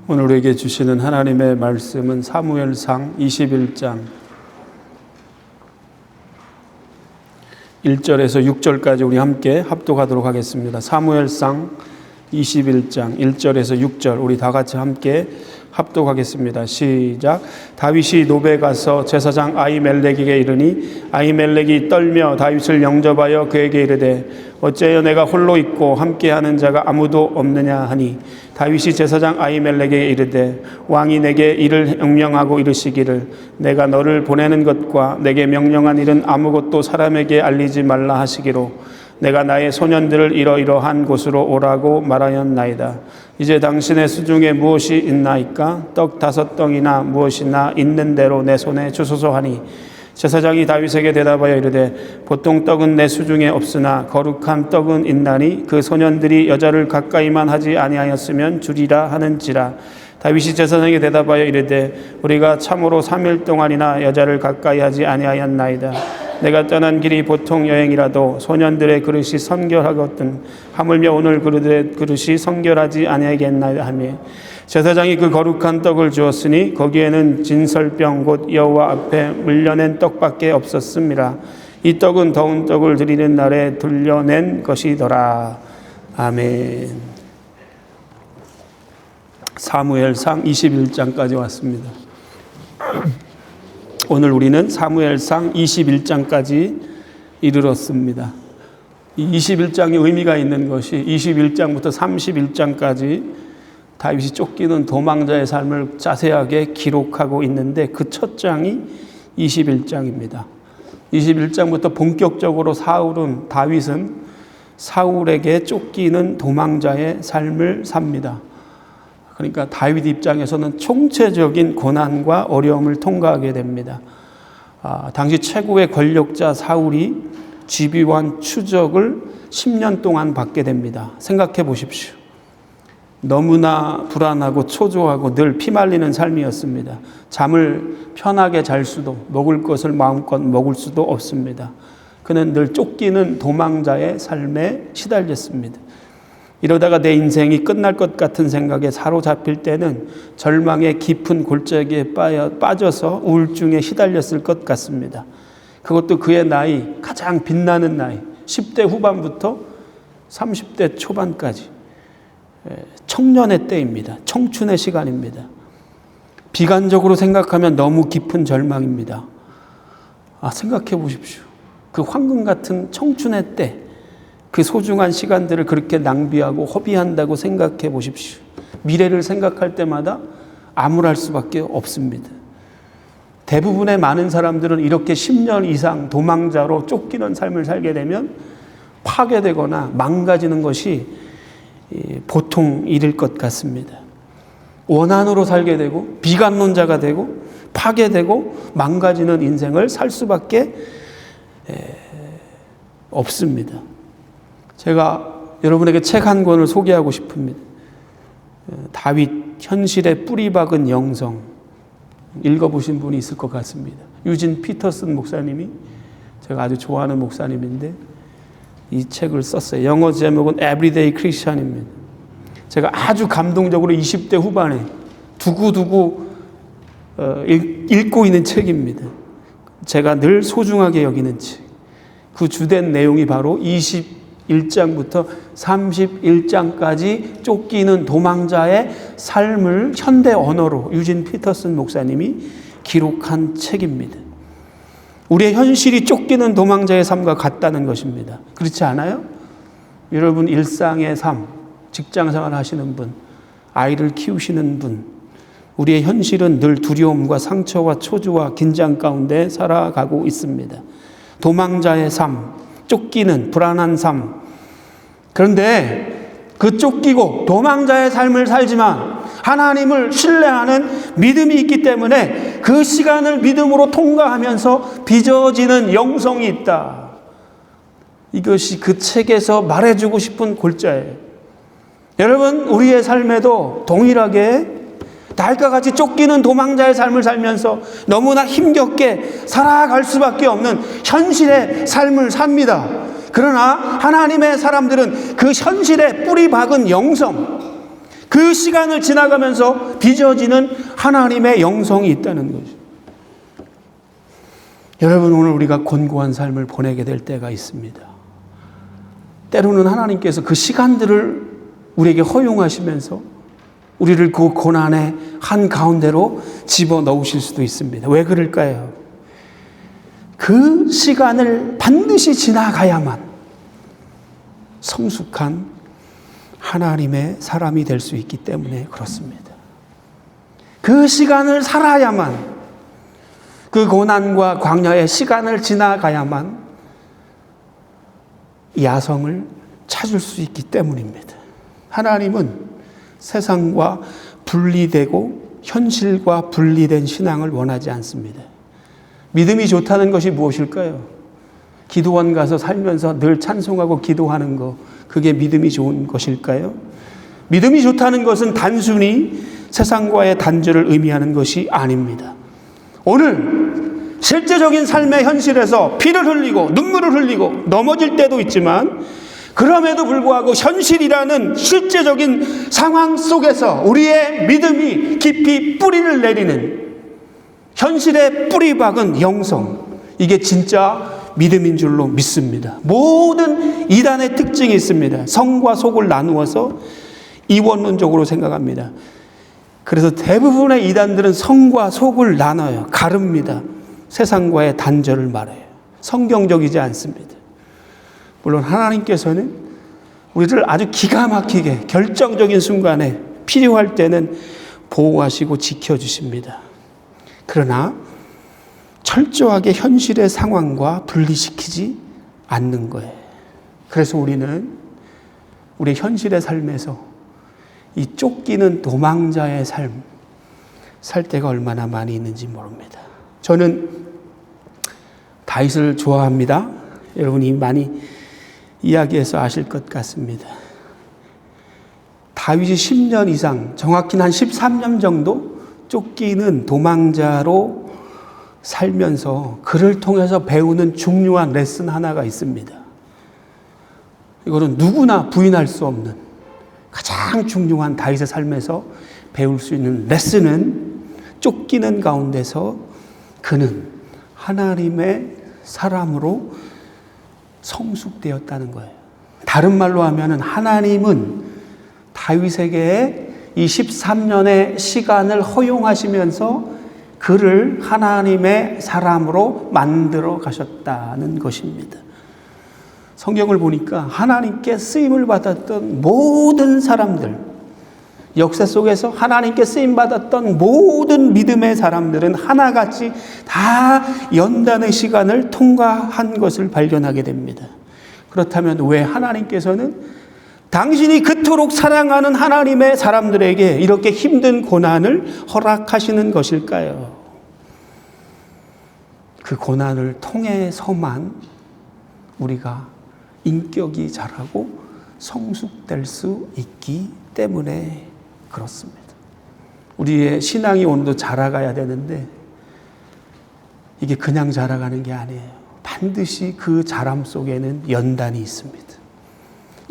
오늘 우리에게 주시는 하나님의 말씀은 사무엘상 21장 1절에서 6절까지 우리 함께 합독하도록 하겠습니다. 사무엘상 21장 1절에서 6절 우리 다 같이 함께 합독하겠습니다. 시작. 다윗이 노베 가서 제사장 아히멜렉에게 이르니 아히멜렉이 떨며 다윗을 영접하여 그에게 이르되 어째여 내가 홀로 있고 함께하는 자가 아무도 없느냐 하니 다윗이 제사장 아히멜렉에게 이르되 왕이 내게 이를 명령하고 이르시기를 내가 너를 보내는 것과 내게 명령한 일은 아무것도 사람에게 알리지 말라 하시기로 내가 나의 소년들을 이러이러한 곳으로 오라고 말하였나이다. 이제 당신의 수중에 무엇이 있나이까? 떡 5덩이나 무엇이나 있는 대로 내 손에 주소서 하니 제사장이 다윗에게 대답하여 이르되 보통 떡은 내 수중에 없으나 거룩한 떡은 있나니 그 소년들이 여자를 가까이만 하지 아니하였으면 주리라 하는지라. 다윗이 제사장에게 대답하여 이르되 우리가 참으로 3일 동안이나 여자를 가까이 하지 아니하였나이다. 내가 떠난 길이 보통 여행이라도 소년들의 그릇이 성결하거든 하물며 오늘 그릇의 그릇이 성결하지 아니하겠나이다 하며 제사장이 그 거룩한 떡을 주었으니 거기에는 진설병 곧 여호와 앞에 물려낸 떡밖에 없었습니다. 이 떡은 더운 떡을 드리는 날에 둘려낸 것이더라. 아멘. 사무엘상 21장까지 왔습니다. 오늘 우리는 사무엘상 21장까지 이르렀습니다. 이 21장이 의미가 있는 것이 21장부터 31장까지 다윗이 쫓기는 도망자의 삶을 자세하게 기록하고 있는데 그 첫 장이 21장입니다. 21장부터 본격적으로 다윗은 사울에게 쫓기는 도망자의 삶을 삽니다. 그러니까 다윗 입장에서는 총체적인 고난과 어려움을 통과하게 됩니다. 당시 최고의 권력자 사울이 지휘관 추적을 10년 동안 받게 됩니다. 생각해 보십시오. 너무나 불안하고 초조하고 늘 피말리는 삶이었습니다. 잠을 편하게 잘 수도 먹을 것을 마음껏 먹을 수도 없습니다. 그는 늘 쫓기는 도망자의 삶에 시달렸습니다. 이러다가 내 인생이 끝날 것 같은 생각에 사로잡힐 때는 절망의 깊은 골짜기에 빠져서 우울증에 시달렸을 것 같습니다. 그것도 그의 나이, 가장 빛나는 나이, 10대 후반부터 30대 초반까지 청년의 때입니다. 청춘의 시간입니다. 비관적으로 생각하면 너무 깊은 절망입니다. 생각해 보십시오. 그 황금 같은 청춘의 때, 그 소중한 시간들을 그렇게 낭비하고 허비한다고 생각해 보십시오. 미래를 생각할 때마다 암울할 수밖에 없습니다. 대부분의 많은 사람들은 이렇게 10년 이상 도망자로 쫓기는 삶을 살게 되면 파괴되거나 망가지는 것이 보통 일일 것 같습니다. 원한으로 살게 되고 비관론자가 되고 파괴되고 망가지는 인생을 살 수밖에 없습니다. 제가 여러분에게 책 한 권을 소개하고 싶습니다. 다윗 현실에 뿌리 박은 영성. 읽어보신 분이 있을 것 같습니다. 유진 피터슨 목사님이 제가 아주 좋아하는 목사님인데 이 책을 썼어요. 영어 제목은 Everyday Christian입니다. 제가 아주 감동적으로 20대 후반에 두고두고 읽고 있는 책입니다. 제가 늘 소중하게 여기는 책. 그 주된 내용이 바로 21장부터 31장까지 쫓기는 도망자의 삶을 현대 언어로 유진 피터슨 목사님이 기록한 책입니다. 우리의 현실이 쫓기는 도망자의 삶과 같다는 것입니다. 그렇지 않아요? 여러분 일상의 삶, 직장생활 하시는 분, 아이를 키우시는 분, 우리의 현실은 늘 두려움과 상처와 초조와 긴장 가운데 살아가고 있습니다. 도망자의 삶, 쫓기는 불안한 삶. 그런데 그 쫓기고 도망자의 삶을 살지만 하나님을 신뢰하는 믿음이 있기 때문에 그 시간을 믿음으로 통과하면서 빚어지는 영성이 있다. 이것이 그 책에서 말해주고 싶은 골자예요. 여러분, 우리의 삶에도 동일하게 달과 같이 쫓기는 도망자의 삶을 살면서 너무나 힘겹게 살아갈 수밖에 없는 현실의 삶을 삽니다. 그러나 하나님의 사람들은 그 현실에 뿌리 박은 영성, 그 시간을 지나가면서 빚어지는 하나님의 영성이 있다는 거죠. 여러분, 오늘 우리가 곤고한 삶을 보내게 될 때가 있습니다. 때로는 하나님께서 그 시간들을 우리에게 허용하시면서 우리를 그 고난의 한가운데로 집어넣으실 수도 있습니다. 왜 그럴까요? 그 시간을 반드시 지나가야만 성숙한 하나님의 사람이 될 수 있기 때문에 그렇습니다. 그 시간을 살아야만, 그 고난과 광야의 시간을 지나가야만 야성을 찾을 수 있기 때문입니다. 하나님은 세상과 분리되고 현실과 분리된 신앙을 원하지 않습니다. 믿음이 좋다는 것이 무엇일까요? 기도원 가서 살면서 늘 찬송하고 기도하는 거, 그게 믿음이 좋은 것일까요? 믿음이 좋다는 것은 단순히 세상과의 단절을 의미하는 것이 아닙니다. 오늘 실제적인 삶의 현실에서 피를 흘리고 눈물을 흘리고 넘어질 때도 있지만, 그럼에도 불구하고 현실이라는 실제적인 상황 속에서 우리의 믿음이 깊이 뿌리를 내리는, 현실의 뿌리박은 영성, 이게 진짜 믿음인 줄로 믿습니다. 모든 이단의 특징이 있습니다. 성과 속을 나누어서 이원론적으로 생각합니다. 그래서 대부분의 이단들은 성과 속을 나눠요. 가릅니다. 세상과의 단절을 말해요. 성경적이지 않습니다. 물론 하나님께서는 우리를 아주 기가 막히게 결정적인 순간에 필요할 때는 보호하시고 지켜주십니다. 그러나 철저하게 현실의 상황과 분리시키지 않는 거예요. 그래서 우리는 우리 현실의 삶에서 이 쫓기는 도망자의 삶 살 때가 얼마나 많이 있는지 모릅니다. 저는 다윗을 좋아합니다. 여러분이 많이 이야기해서 아실 것 같습니다. 다윗이 10년 이상, 정확히는 한 13년 정도 쫓기는 도망자로 살면서 그를 통해서 배우는 중요한 레슨 하나가 있습니다. 이거는 누구나 부인할 수 없는 가장 중요한 다윗의 삶에서 배울 수 있는 레슨은, 쫓기는 가운데서 그는 하나님의 사람으로 성숙되었다는 거예요. 다른 말로 하면 하나님은 다윗에게 이 13년의 시간을 허용하시면서 그를 하나님의 사람으로 만들어 가셨다는 것입니다. 성경을 보니까 하나님께 쓰임을 받았던 모든 사람들, 역사 속에서 하나님께 쓰임받았던 모든 믿음의 사람들은 하나같이 다 연단의 시간을 통과한 것을 발견하게 됩니다. 그렇다면 왜 하나님께서는 당신이 그토록 사랑하는 하나님의 사람들에게 이렇게 힘든 고난을 허락하시는 것일까요? 그 고난을 통해서만 우리가 인격이 자라고 성숙될 수 있기 때문에 그렇습니다. 우리의 신앙이 오늘도 자라가야 되는데 이게 그냥 자라가는 게 아니에요. 반드시 그 자람 속에는 연단이 있습니다.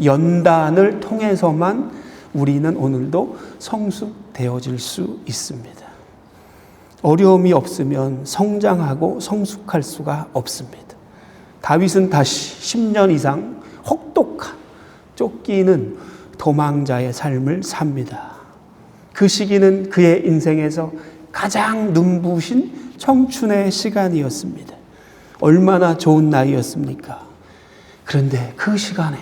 연단을 통해서만 우리는 오늘도 성숙되어질 수 있습니다. 어려움이 없으면 성장하고 성숙할 수가 없습니다. 다윗은 다시 10년 이상 혹독한 쫓기는 도망자의 삶을 삽니다. 그 시기는 그의 인생에서 가장 눈부신 청춘의 시간이었습니다. 얼마나 좋은 나이였습니까? 그런데 그 시간에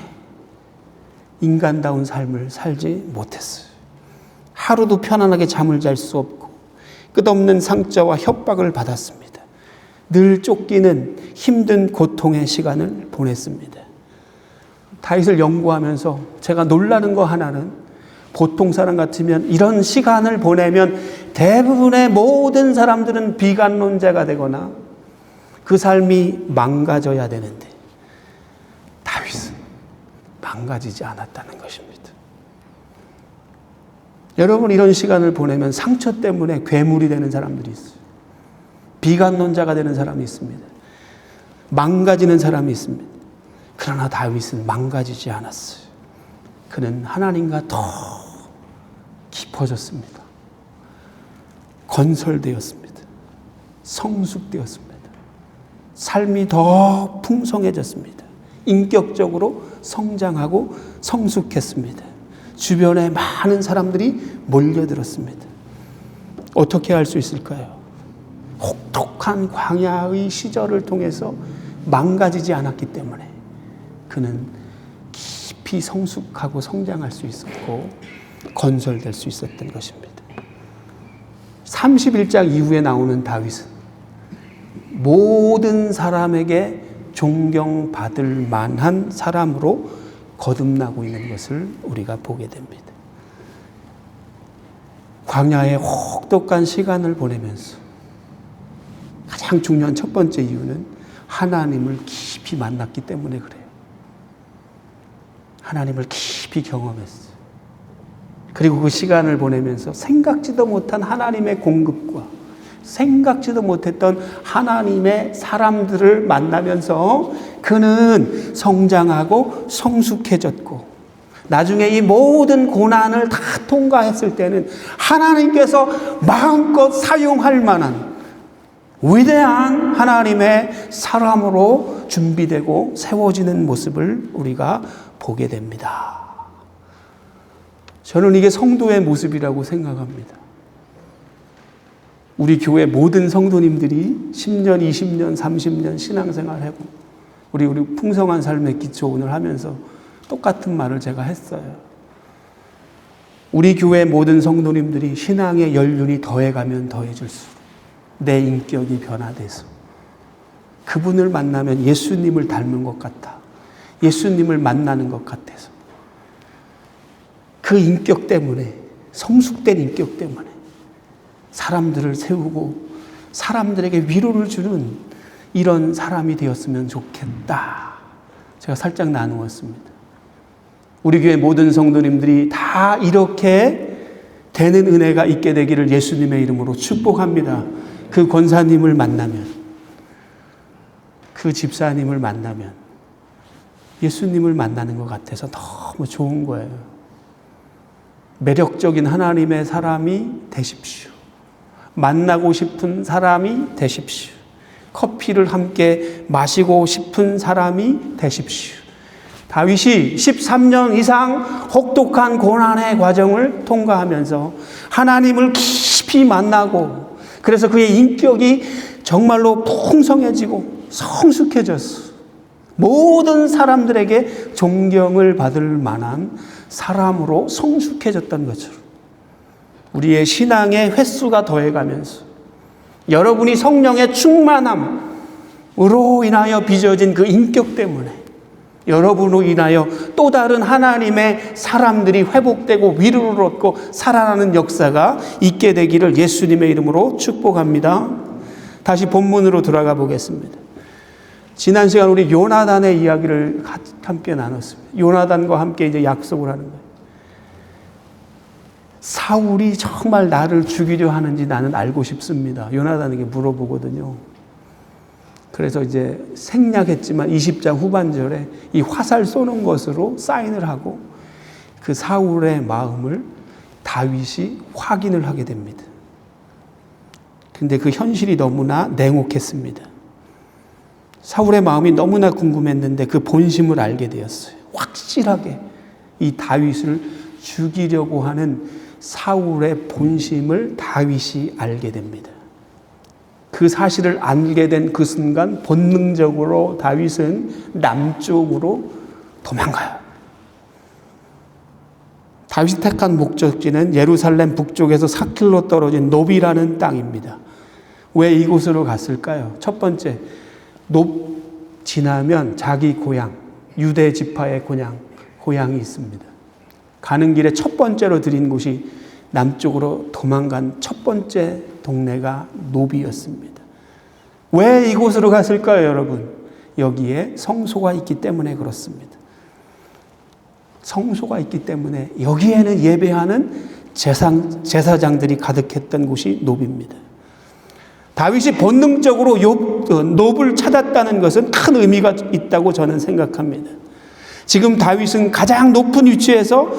인간다운 삶을 살지 못했어요. 하루도 편안하게 잠을 잘 수 없고 끝없는 상처와 협박을 받았습니다. 늘 쫓기는 힘든 고통의 시간을 보냈습니다. 다윗을 연구하면서 제가 놀라는 거 하나는, 보통 사람 같으면 이런 시간을 보내면 대부분의 모든 사람들은 비관론자가 되거나 그 삶이 망가져야 되는데 다윗은 망가지지 않았다는 것입니다. 여러분, 이런 시간을 보내면 상처 때문에 괴물이 되는 사람들이 있어요. 비관론자가 되는 사람이 있습니다. 망가지는 사람이 있습니다. 그러나 다윗은 망가지지 않았어요. 그는 하나님과 더 깊어졌습니다. 건설되었습니다. 성숙되었습니다. 삶이 더 풍성해졌습니다. 인격적으로 성장하고 성숙했습니다. 주변에 많은 사람들이 몰려들었습니다. 어떻게 할 수 있을까요? 혹독한 광야의 시절을 통해서 망가지지 않았기 때문에 그는 깊이 성숙하고 성장할 수 있었고 건설될 수 있었던 것입니다. 31장 이후에 나오는 다윗은 모든 사람에게 존경받을 만한 사람으로 거듭나고 있는 것을 우리가 보게 됩니다. 광야의 혹독한 시간을 보내면서 가장 중요한 첫 번째 이유는 하나님을 깊이 만났기 때문에 그래요. 하나님을 깊이 경험했어요. 그리고 그 시간을 보내면서 생각지도 못한 하나님의 공급과 생각지도 못했던 하나님의 사람들을 만나면서 그는 성장하고 성숙해졌고 나중에 이 모든 고난을 다 통과했을 때는 하나님께서 마음껏 사용할 만한 위대한 하나님의 사람으로 준비되고 세워지는 모습을 우리가 보게 됩니다. 저는 이게 성도의 모습이라고 생각합니다. 우리 교회 모든 성도님들이 10년, 20년, 30년 신앙생활하고 우리 풍성한 삶의 기초 오늘 하면서 똑같은 말을 제가 했어요. 우리 교회 모든 성도님들이 신앙의 연륜이 더해가면 더해질수록 내 인격이 변화돼서 그분을 만나면 예수님을 닮은 것 같아. 예수님을 만나는 것 같아서 그 인격 때문에, 성숙된 인격 때문에 사람들을 세우고 사람들에게 위로를 주는 이런 사람이 되었으면 좋겠다. 제가 살짝 나누었습니다. 우리 교회 모든 성도님들이 다 이렇게 되는 은혜가 있게 되기를 예수님의 이름으로 축복합니다. 그 권사님을 만나면, 그 집사님을 만나면 예수님을 만나는 것 같아서 너무 좋은 거예요. 매력적인 하나님의 사람이 되십시오. 만나고 싶은 사람이 되십시오. 커피를 함께 마시고 싶은 사람이 되십시오. 다윗이 13년 이상 혹독한 고난의 과정을 통과하면서 하나님을 깊이 만나고 그래서 그의 인격이 정말로 풍성해지고 성숙해졌어. 모든 사람들에게 존경을 받을 만한 사람으로 성숙해졌던 것처럼 우리의 신앙의 횟수가 더해가면서 여러분이 성령의 충만함으로 인하여 빚어진 그 인격 때문에 여러분으로 인하여 또 다른 하나님의 사람들이 회복되고 위로를 얻고 살아나는 역사가 있게 되기를 예수님의 이름으로 축복합니다. 다시 본문으로 들어가 보겠습니다. 지난 시간 우리 요나단의 이야기를 함께 나눴습니다. 요나단과 함께 이제 약속을 하는 거예요. 사울이 정말 나를 죽이려 하는지 나는 알고 싶습니다. 요나단에게 물어보거든요. 그래서 이제 생략했지만 20장 후반절에 이 화살 쏘는 것으로 사인을 하고 그 사울의 마음을 다윗이 확인을 하게 됩니다. 근데 그 현실이 너무나 냉혹했습니다. 사울의 마음이 너무나 궁금했는데 그 본심을 알게 되었어요. 확실하게 이 다윗을 죽이려고 하는 사울의 본심을 다윗이 알게 됩니다. 그 사실을 알게 된 그 순간 본능적으로 다윗은 남쪽으로 도망가요. 다윗이 택한 목적지는 예루살렘 북쪽에서 4킬로 떨어진 노비라는 땅입니다. 왜 이곳으로 갔을까요? 첫 번째, 높 지나면 자기 고향, 유대 지파의 고향이 있습니다. 가는 길에 첫 번째로 들인 곳이 남쪽으로 도망간 첫 번째 동네가 노비였습니다. 왜 이곳으로 갔을까요, 여러분? 여기에 성소가 있기 때문에 그렇습니다. 성소가 있기 때문에 여기에는 예배하는 제사장들이 가득했던 곳이 노비입니다. 다윗이 본능적으로 놉을 찾았다는 것은 큰 의미가 있다고 저는 생각합니다. 지금 다윗은 가장 높은 위치에서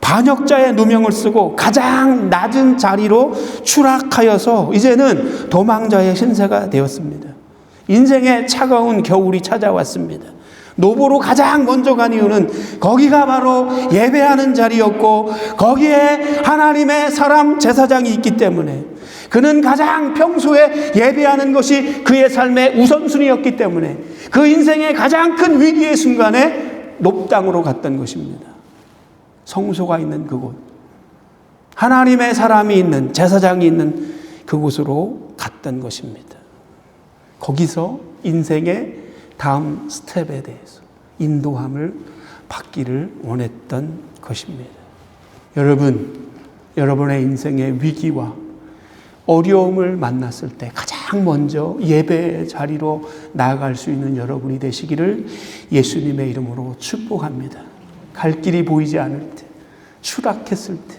반역자의 누명을 쓰고 가장 낮은 자리로 추락하여서 이제는 도망자의 신세가 되었습니다. 인생의 차가운 겨울이 찾아왔습니다. 노보로 가장 먼저 간 이유는 거기가 바로 예배하는 자리였고 거기에 하나님의 사람 제사장이 있기 때문에, 그는 가장 평소에 예배하는 것이 그의 삶의 우선순위였기 때문에 그 인생의 가장 큰 위기의 순간에 높당으로 갔던 것입니다. 성소가 있는 그곳, 하나님의 사람이 있는, 제사장이 있는 그곳으로 갔던 것입니다. 거기서 인생의 다음 스텝에 대해서 인도함을 받기를 원했던 것입니다. 여러분, 여러분의 인생의 위기와 어려움을 만났을 때 가장 먼저 예배의 자리로 나아갈 수 있는 여러분이 되시기를 예수님의 이름으로 축복합니다. 갈 길이 보이지 않을 때, 추락했을 때,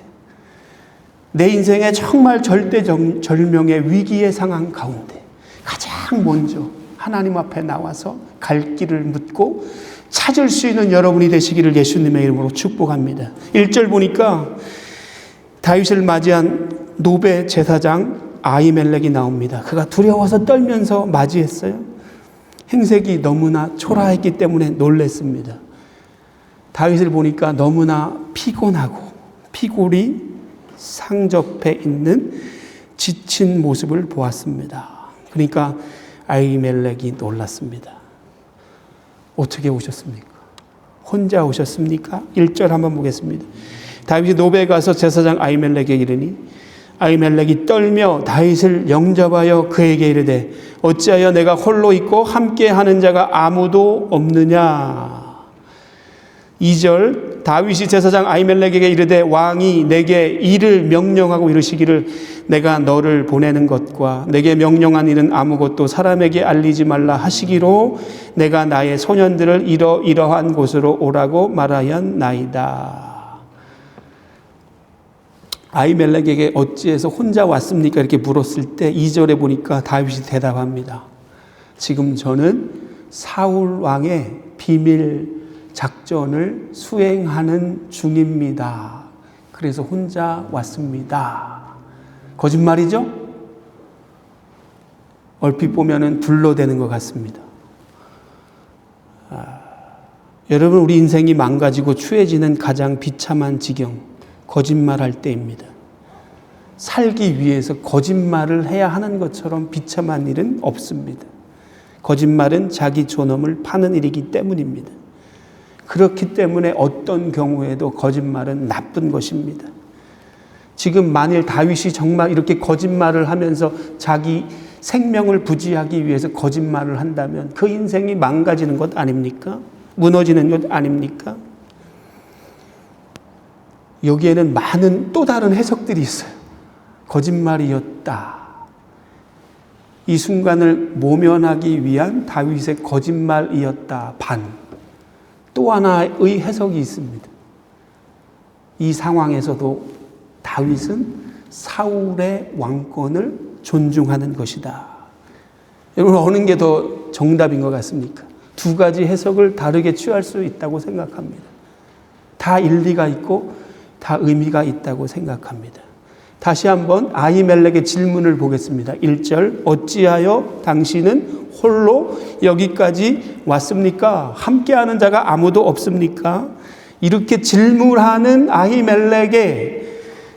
내 인생의 정말 절대절명의 위기의 상황 가운데 가장 먼저 하나님 앞에 나와서 갈 길을 묻고 찾을 수 있는 여러분이 되시기를 예수님의 이름으로 축복합니다. 1절 보니까 다윗을 맞이한 노베 제사장 아히멜렉이 나옵니다. 그가 두려워서 떨면서 맞이했어요. 행색이 너무나 초라했기 때문에 놀랐습니다. 다윗을 보니까 너무나 피곤하고 피골이 상접해 있는 지친 모습을 보았습니다. 그러니까 아히멜렉이 놀랐습니다. 어떻게 오셨습니까? 혼자 오셨습니까? 1절 한번 보겠습니다. 다윗이 노베에 가서 제사장 아히멜렉에게 이르니 아히멜렉이 떨며 다윗을 영접하여 그에게 이르되 어찌하여 내가 홀로 있고 함께하는 자가 아무도 없느냐. 2절 다윗이 제사장 아히멜렉에게 이르되 왕이 내게 일을 명령하고 이르시기를 내가 너를 보내는 것과 내게 명령한 일은 아무것도 사람에게 알리지 말라 하시기로 내가 나의 소년들을 이러이러한 곳으로 오라고 말하였나이다. 아히멜렉에게 어찌해서 혼자 왔습니까? 이렇게 물었을 때 2절에 보니까 다윗이 대답합니다. 지금 저는 사울 왕의 비밀 작전을 수행하는 중입니다. 그래서 혼자 왔습니다. 거짓말이죠? 얼핏 보면은 둘러대는 것 같습니다. 여러분, 우리 인생이 망가지고 추해지는 가장 비참한 지경, 거짓말할 때입니다. 살기 위해서 거짓말을 해야 하는 것처럼 비참한 일은 없습니다. 거짓말은 자기 존엄을 파는 일이기 때문입니다. 그렇기 때문에 어떤 경우에도 거짓말은 나쁜 것입니다. 지금 만일 다윗이 정말 이렇게 거짓말을 하면서 자기 생명을 부지하기 위해서 거짓말을 한다면 그 인생이 망가지는 것 아닙니까? 무너지는 것 아닙니까? 여기에는 많은 또 다른 해석들이 있어요. 거짓말이었다. 이 순간을 모면하기 위한 다윗의 거짓말이었다. 반. 또 하나의 해석이 있습니다. 이 상황에서도 다윗은 사울의 왕권을 존중하는 것이다. 여러분, 어느 게 더 정답인 것 같습니까? 두 가지 해석을 다르게 취할 수 있다고 생각합니다. 다 일리가 있고 다 의미가 있다고 생각합니다. 다시 한번 아히멜렉의 질문을 보겠습니다. 1절 어찌하여 당신은 홀로 여기까지 왔습니까? 함께하는 자가 아무도 없습니까? 이렇게 질문하는 아히멜렉의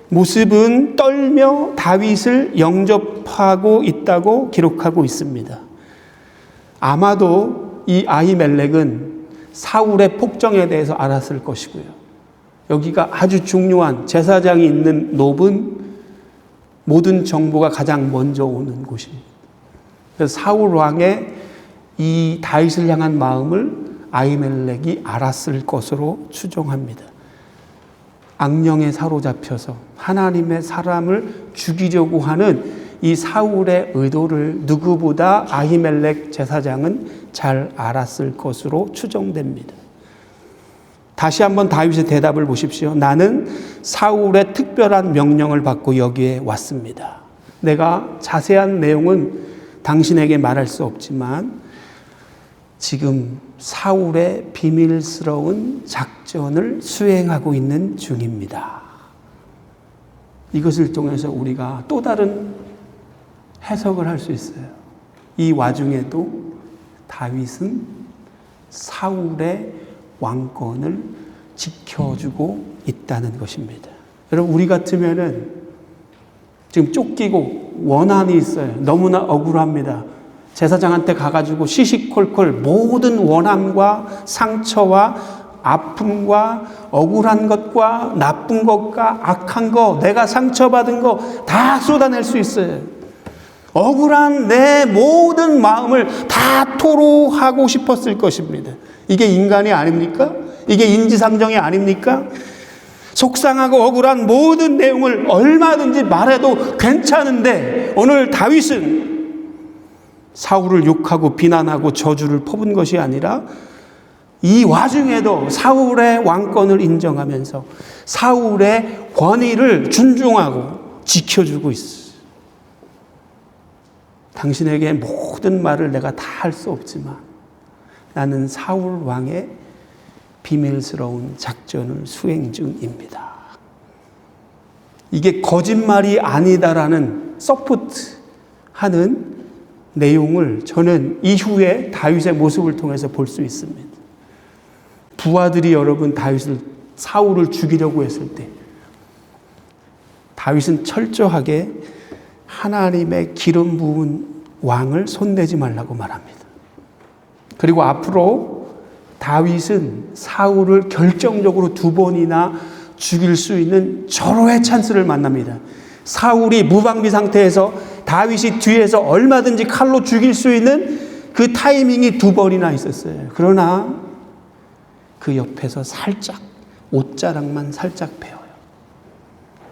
모습은 떨며 다윗을 영접하고 있다고 기록하고 있습니다. 아마도 이 아히멜렉은 사울의 폭정에 대해서 알았을 것이고요. 여기가 아주 중요한 제사장이 있는 놉은 모든 정보가 가장 먼저 오는 곳입니다. 그래서 사울 왕의 이 다윗을 향한 마음을 아히멜렉이 알았을 것으로 추정합니다. 악령에 사로잡혀서 하나님의 사람을 죽이려고 하는 이 사울의 의도를 누구보다 아히멜렉 제사장은 잘 알았을 것으로 추정됩니다. 다시 한번 다윗의 대답을 보십시오. 나는 사울의 특별한 명령을 받고 여기에 왔습니다. 내가 자세한 내용은 당신에게 말할 수 없지만 지금 사울의 비밀스러운 작전을 수행하고 있는 중입니다. 이것을 통해서 우리가 또 다른 해석을 할 수 있어요. 이 와중에도 다윗은 사울의 왕권을 지켜주고 있다는 것입니다. 여러분, 우리 같으면은 지금 쫓기고 원한이 있어요. 너무나 억울합니다. 제사장한테 가가지고 시시콜콜 모든 원한과 상처와 아픔과 억울한 것과 나쁜 것과 악한 거, 내가 상처받은 거 다 쏟아낼 수 있어요. 억울한 내 모든 마음을 다 토로하고 싶었을 것입니다. 이게 인간이 아닙니까? 이게 인지상정이 아닙니까? 속상하고 억울한 모든 내용을 얼마든지 말해도 괜찮은데 오늘 다윗은 사울을 욕하고 비난하고 저주를 퍼붓는 것이 아니라 이 와중에도 사울의 왕권을 인정하면서 사울의 권위를 존중하고 지켜주고 있어요. 당신에게 모든 말을 내가 다 할 수 없지만 나는 사울 왕의 비밀스러운 작전을 수행 중입니다. 이게 거짓말이 아니다라는 서포트하는 내용을 저는 이후에 다윗의 모습을 통해서 볼 수 있습니다. 부하들이 여러분 사울을 죽이려고 했을 때 다윗은 철저하게 하나님의 기름 부은 왕을 손대지 말라고 말합니다. 그리고 앞으로 다윗은 사울을 결정적으로 2번이나 죽일 수 있는 절호의 찬스를 만납니다. 사울이 무방비 상태에서 다윗이 뒤에서 얼마든지 칼로 죽일 수 있는 그 타이밍이 2번이나 있었어요. 그러나 그 옆에서 살짝 옷자락만 살짝 베어요.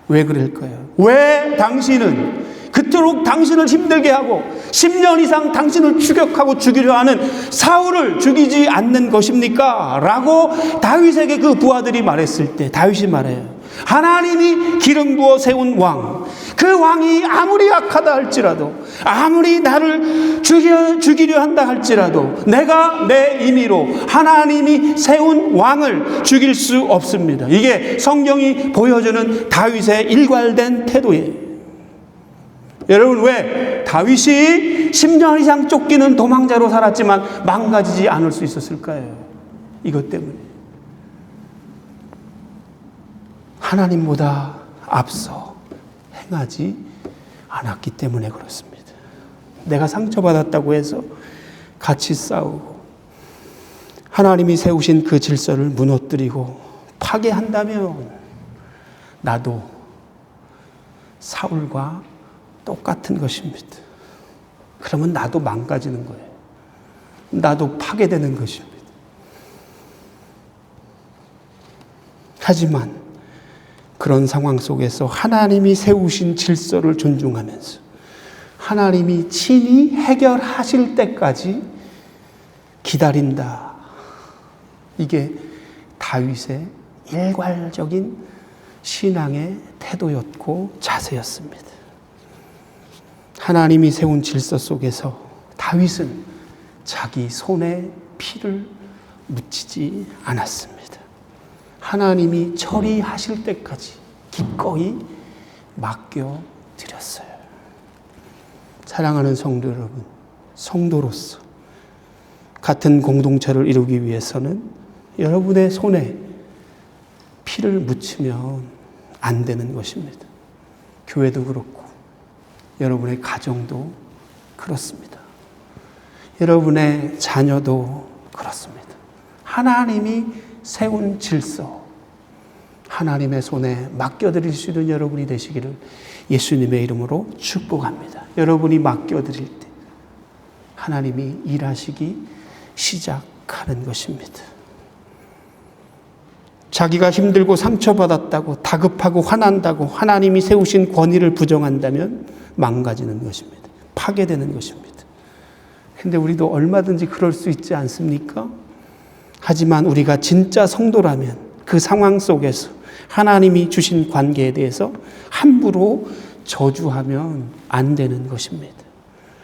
왜 그럴까요? 왜 당신은 그토록 당신을 힘들게 하고 10년 이상 당신을 추격하고 죽이려 하는 사울을 죽이지 않는 것입니까? 라고 다윗에게 그 부하들이 말했을 때 다윗이 말해요. 하나님이 기름 부어 세운 왕, 그 왕이 아무리 악하다 할지라도, 아무리 나를 죽이려 한다 할지라도 내가 내 임의로 하나님이 세운 왕을 죽일 수 없습니다. 이게 성경이 보여주는 다윗의 일관된 태도예요. 여러분, 왜 다윗이 10년 이상 쫓기는 도망자로 살았지만 망가지지 않을 수 있었을까요? 이것 때문에. 하나님보다 앞서 행하지 않았기 때문에 그렇습니다. 내가 상처받았다고 해서 같이 싸우고 하나님이 세우신 그 질서를 무너뜨리고 파괴한다면 나도 사울과 똑같은 것입니다. 그러면 나도 망가지는 거예요. 나도 파괴되는 것입니다. 하지만 그런 상황 속에서 하나님이 세우신 질서를 존중하면서 하나님이 친히 해결하실 때까지 기다린다. 이게 다윗의 일괄적인 신앙의 태도였고 자세였습니다. 하나님이 세운 질서 속에서 다윗은 자기 손에 피를 묻히지 않았습니다. 하나님이 처리하실 때까지 기꺼이 맡겨드렸어요. 사랑하는 성도 여러분, 성도로서 같은 공동체를 이루기 위해서는 여러분의 손에 피를 묻히면 안 되는 것입니다. 교회도 그렇고 여러분의 가정도 그렇습니다. 여러분의 자녀도 그렇습니다. 하나님이 세운 질서, 하나님의 손에 맡겨드릴 수 있는 여러분이 되시기를 예수님의 이름으로 축복합니다. 여러분이 맡겨드릴 때 하나님이 일하시기 시작하는 것입니다. 자기가 힘들고 상처받았다고 다급하고 화난다고 하나님이 세우신 권위를 부정한다면 망가지는 것입니다. 파괴되는 것입니다. 근데 우리도 얼마든지 그럴 수 있지 않습니까? 하지만 우리가 진짜 성도라면 그 상황 속에서 하나님이 주신 관계에 대해서 함부로 저주하면 안 되는 것입니다.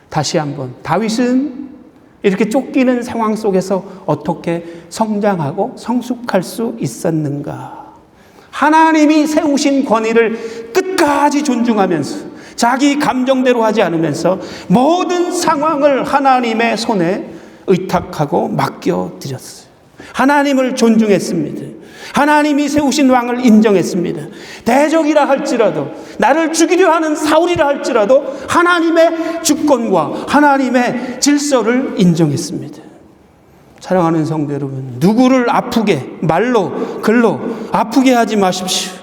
다시 한번 다윗은 이렇게 쫓기는 상황 속에서 어떻게 성장하고 성숙할 수 있었는가? 하나님이 세우신 권위를 끝까지 존중하면서 자기 감정대로 하지 않으면서 모든 상황을 하나님의 손에 의탁하고 맡겨드렸어요. 하나님을 존중했습니다. 하나님이 세우신 왕을 인정했습니다. 대적이라 할지라도, 나를 죽이려 하는 사울이라 할지라도 하나님의 주권과 하나님의 질서를 인정했습니다. 사랑하는 성도 여러분, 누구를 아프게 말로 글로 아프게 하지 마십시오.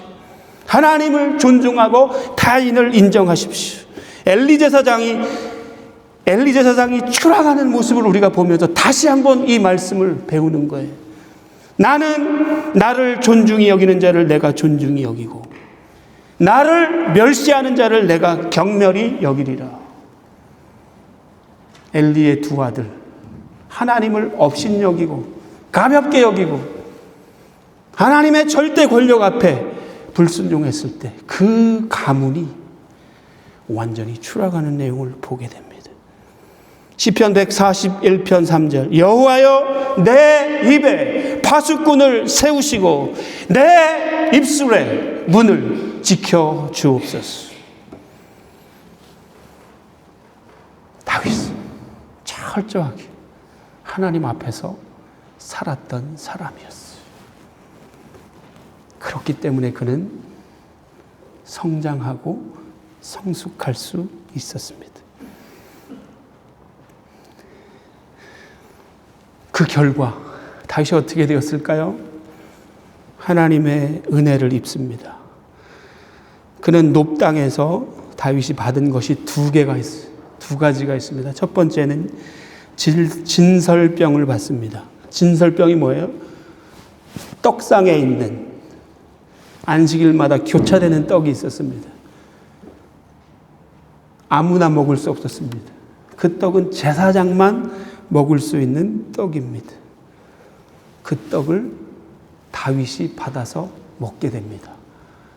하나님을 존중하고 타인을 인정하십시오. 엘리 제사장이 추락하는 모습을 우리가 보면서 다시 한번 이 말씀을 배우는 거예요. 나는 나를 존중히 여기는 자를 내가 존중히 여기고 나를 멸시하는 자를 내가 경멸히 여기리라. 엘리의 두 아들, 하나님을 업신여기고 가볍게 여기고 하나님의 절대 권력 앞에 불순종했을 때 그 가문이 완전히 추락하는 내용을 보게 됩니다. 시편 141편 3절, 여호와여 내 입에 파수꾼을 세우시고 내 입술의 문을 지켜 주옵소서. 다윗은 철저하게 하나님 앞에서 살았던 사람이었어요. 그렇기 때문에 그는 성장하고 성숙할 수 있었습니다. 그 결과 다윗이 어떻게 되었을까요? 하나님의 은혜를 입습니다. 그는 놉 땅에서 다윗이 받은 것이 두 가지가 있습니다. 첫 번째는 진설병을 받습니다. 진설병이 뭐예요? 떡상에 있는 안식일마다 교차되는 떡이 있었습니다. 아무나 먹을 수 없었습니다. 그 떡은 제사장만 먹을 수 있는 떡입니다. 그 떡을 다윗이 받아서 먹게 됩니다.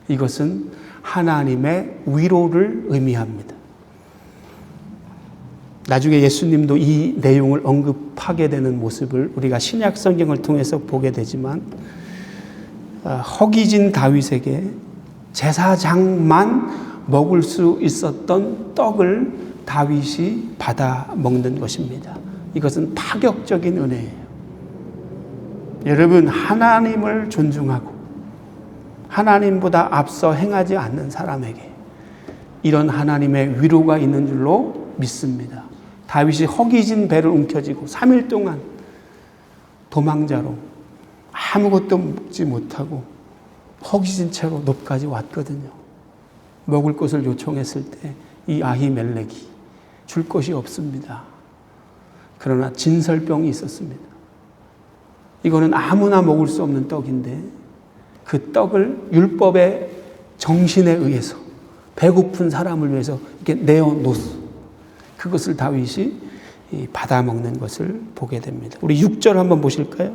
이것은 하나님의 위로를 의미합니다. 나중에 예수님도 이 내용을 언급하게 되는 모습을 우리가 신약 성경을 통해서 보게 되지만, 허기진 다윗에게 제사장만 먹을 수 있었던 떡을 다윗이 받아 먹는 것입니다. 이것은 파격적인 은혜예요. 여러분, 하나님을 존중하고 하나님보다 앞서 행하지 않는 사람에게 이런 하나님의 위로가 있는 줄로 믿습니다. 다윗이 허기진 배를 움켜쥐고 3일 동안 도망자로 아무것도 먹지 못하고 허기진 채로 놉까지 왔거든요. 먹을 것을 요청했을 때 이 아히멜렉이 줄 것이 없습니다. 그러나 진설병이 있었습니다. 이거는 아무나 먹을 수 없는 떡인데 그 떡을 율법의 정신에 의해서 배고픈 사람을 위해서 이렇게 내어놓았어요. 그것을 다윗이 받아 먹는 것을 보게 됩니다. 우리 6절 한번 보실까요?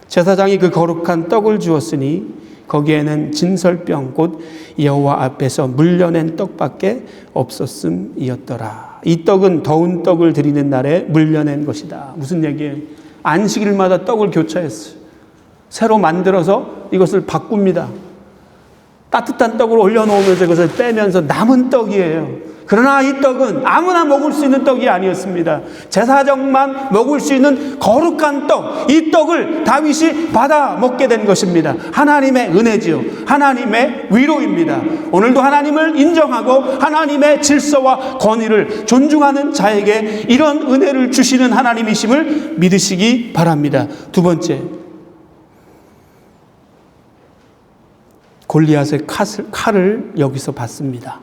제사장이 그 거룩한 떡을 주었으니 거기에는 진설병 곧 여호와 앞에서 물려낸 떡밖에 없었음이었더라. 이 떡은 더운 떡을 드리는 날에 물려낸 것이다. 무슨 얘기예요? 안식일마다 떡을 교차했어요. 새로 만들어서 이것을 바꿉니다. 따뜻한 떡을 올려놓으면서 이것을 빼면서 남은 떡이에요. 그러나 이 떡은 아무나 먹을 수 있는 떡이 아니었습니다. 제사장만 먹을 수 있는 거룩한 떡, 이 떡을 다윗이 받아 먹게 된 것입니다. 하나님의 은혜지요. 하나님의 위로입니다. 오늘도 하나님을 인정하고 하나님의 질서와 권위를 존중하는 자에게 이런 은혜를 주시는 하나님이심을 믿으시기 바랍니다. 두 번째, 골리앗의 칼을 여기서 받습니다.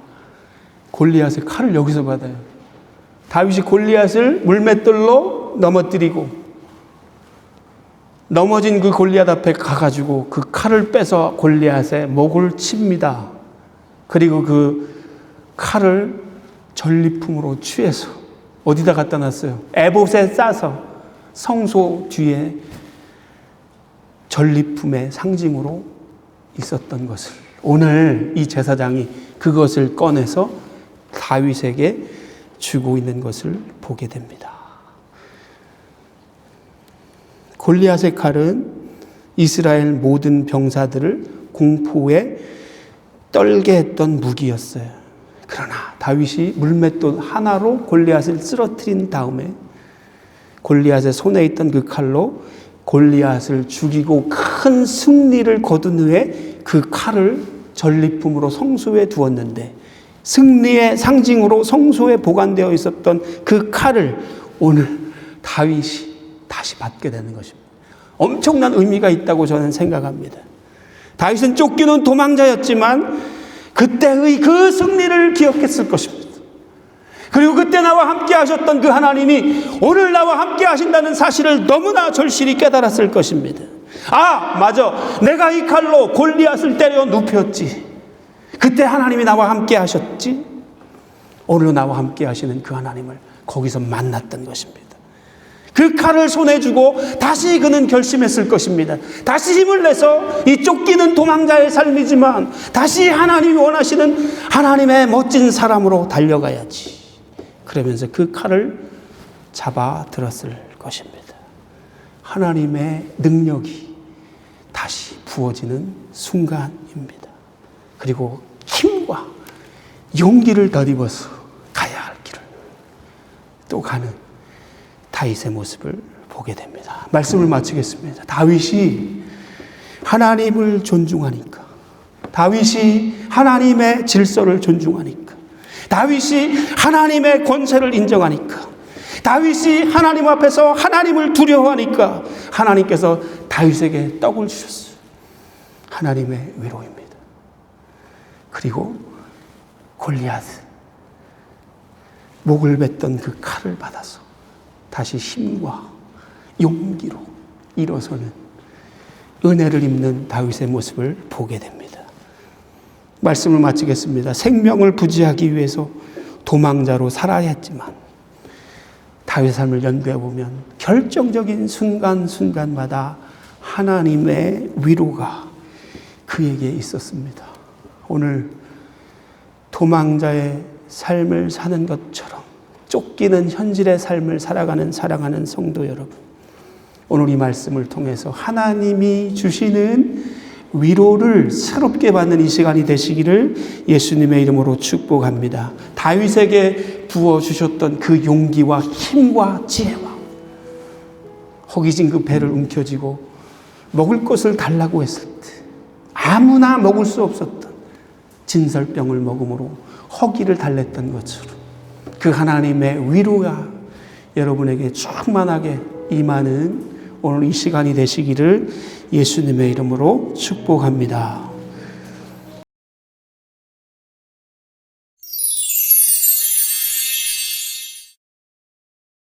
골리앗의 칼을 여기서 받아요. 다윗이 골리앗을 물맷돌로 넘어뜨리고 넘어진 그 골리앗 앞에 가가지고 그 칼을 빼서 골리앗의 목을 칩니다. 그리고 그 칼을 전리품으로 취해서 어디다 갖다 놨어요? 에봇에 싸서 성소 뒤에 전리품의 상징으로 있었던 것을 오늘 이 제사장이 그것을 꺼내서 다윗에게 주고 있는 것을 보게 됩니다. 골리앗의 칼은 이스라엘 모든 병사들을 공포에 떨게 했던 무기였어요. 그러나 다윗이 물맷돌 하나로 골리앗을 쓰러뜨린 다음에 골리앗의 손에 있던 그 칼로 골리앗을 죽이고 큰 승리를 거둔 후에 그 칼을 전리품으로 성소에 두었는데, 승리의 상징으로 성소에 보관되어 있었던 그 칼을 오늘 다윗이 다시 받게 되는 것입니다. 엄청난 의미가 있다고 저는 생각합니다. 다윗은 쫓기는 도망자였지만 그때의 그 승리를 기억했을 것입니다. 그리고 그때 나와 함께 하셨던 그 하나님이 오늘 나와 함께 하신다는 사실을 너무나 절실히 깨달았을 것입니다. 아, 맞아. 내가 이 칼로 골리앗을 때려 눕혔지. 그때 하나님이 나와 함께 하셨지. 오늘 나와 함께 하시는 그 하나님을 거기서 만났던 것입니다. 그 칼을 손에 쥐고 다시 그는 결심했을 것입니다. 다시 힘을 내서 이 쫓기는 도망자의 삶이지만 다시 하나님이 원하시는 하나님의 멋진 사람으로 달려가야지. 그러면서 그 칼을 잡아 들었을 것입니다. 하나님의 능력이 다시 부어지는 순간입니다. 그리고 힘과 용기를 덧입어서 가야 할 길을 또 가는 다윗의 모습을 보게 됩니다. 말씀을 마치겠습니다. 다윗이 하나님을 존중하니까, 다윗이 하나님의 질서를 존중하니까, 다윗이 하나님의 권세를 인정하니까, 다윗이 하나님 앞에서 하나님을 두려워하니까 하나님께서 다윗에게 떡을 주셨어요. 하나님의 위로입니다. 그리고 골리앗 목을 뱉던 그 칼을 받아서 다시 힘과 용기로 일어서는 은혜를 입는 다윗의 모습을 보게 됩니다. 말씀을 마치겠습니다. 생명을 부지하기 위해서 도망자로 살아야 했지만 다윗의 삶을 연구해 보면 결정적인 순간순간마다 하나님의 위로가 그에게 있었습니다. 오늘 도망자의 삶을 사는 것처럼 쫓기는 현실의 삶을 살아가는 사랑하는 성도 여러분, 오늘 이 말씀을 통해서 하나님이 주시는 위로를 새롭게 받는 이 시간이 되시기를 예수님의 이름으로 축복합니다. 다윗에게 부어주셨던 그 용기와 힘과 지혜와 허기진 그 배를 움켜쥐고 먹을 것을 달라고 했을 때 아무나 먹을 수 없었던 진설병을 먹음으로 허기를 달랬던 것처럼 그 하나님의 위로가 여러분에게 충만하게 임하는 오늘 이 시간이 되시기를 예수님의 이름으로 축복합니다.